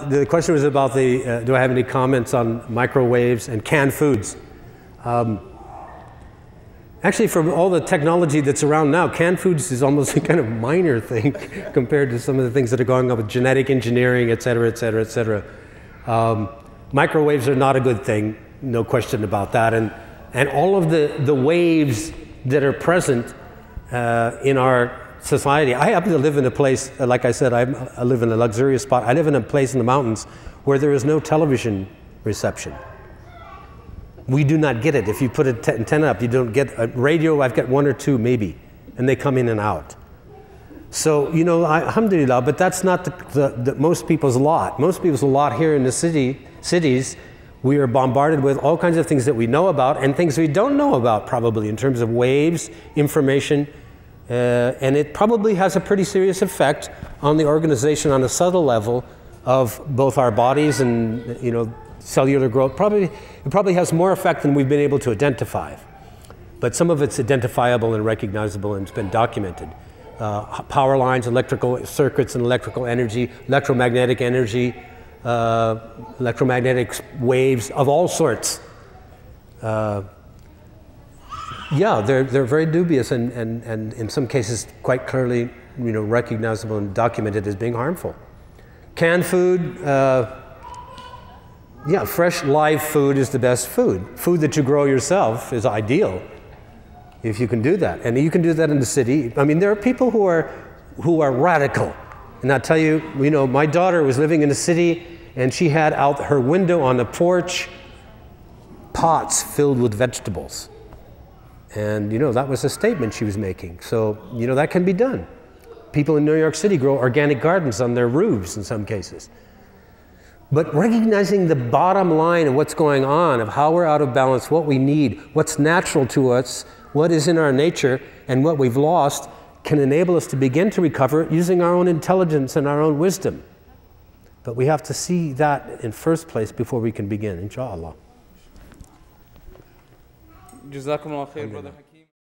The question was about do I have any comments on microwaves and canned foods? Actually, for all the technology that's around now, canned foods is almost a kind of minor thing compared to some of the things that are going on with genetic engineering, et cetera, et cetera, et cetera. Microwaves are not a good thing, no question about that. And all of the waves that are present in our society. I happen to live in a place, like I said, I live in a luxurious spot. I live in a place in the mountains where there is no television reception. We do not get it. If you put an antenna up, you don't get a radio. I've got one or two maybe, and they come in and out. So, you know, alhamdulillah, but that's not most people's lot. Most people's lot here in the cities, we are bombarded with all kinds of things that we know about and things we don't know about probably in terms of waves, information, and it probably has a pretty serious effect on the organization on a subtle level of both our bodies and, you know, cellular growth. It probably has more effect than we've been able to identify. But some of it's identifiable and recognizable and it's been documented. Power lines, electrical circuits and electrical energy, electromagnetic energy, electromagnetic waves of all sorts. Yeah, they're very dubious and in some cases quite clearly, you know, recognizable and documented as being harmful. Canned food, yeah, fresh live food is the best food. Food that you grow yourself is ideal if you can do that. And you can do that in the city. I mean, there are people who are radical. And I'll tell you, you know, my daughter was living in the city and she had out her window on the porch pots filled with vegetables. And, you know, that was a statement she was making. So, you know, that can be done. People in New York City grow organic gardens on their roofs in some cases. But recognizing the bottom line of what's going on, of how we're out of balance, what we need, what's natural to us, what is in our nature, and what we've lost, can enable us to begin to recover using our own intelligence and our own wisdom. But we have to see that in first place before we can begin, inshallah. Jazakumullah khair, Brother Hakim.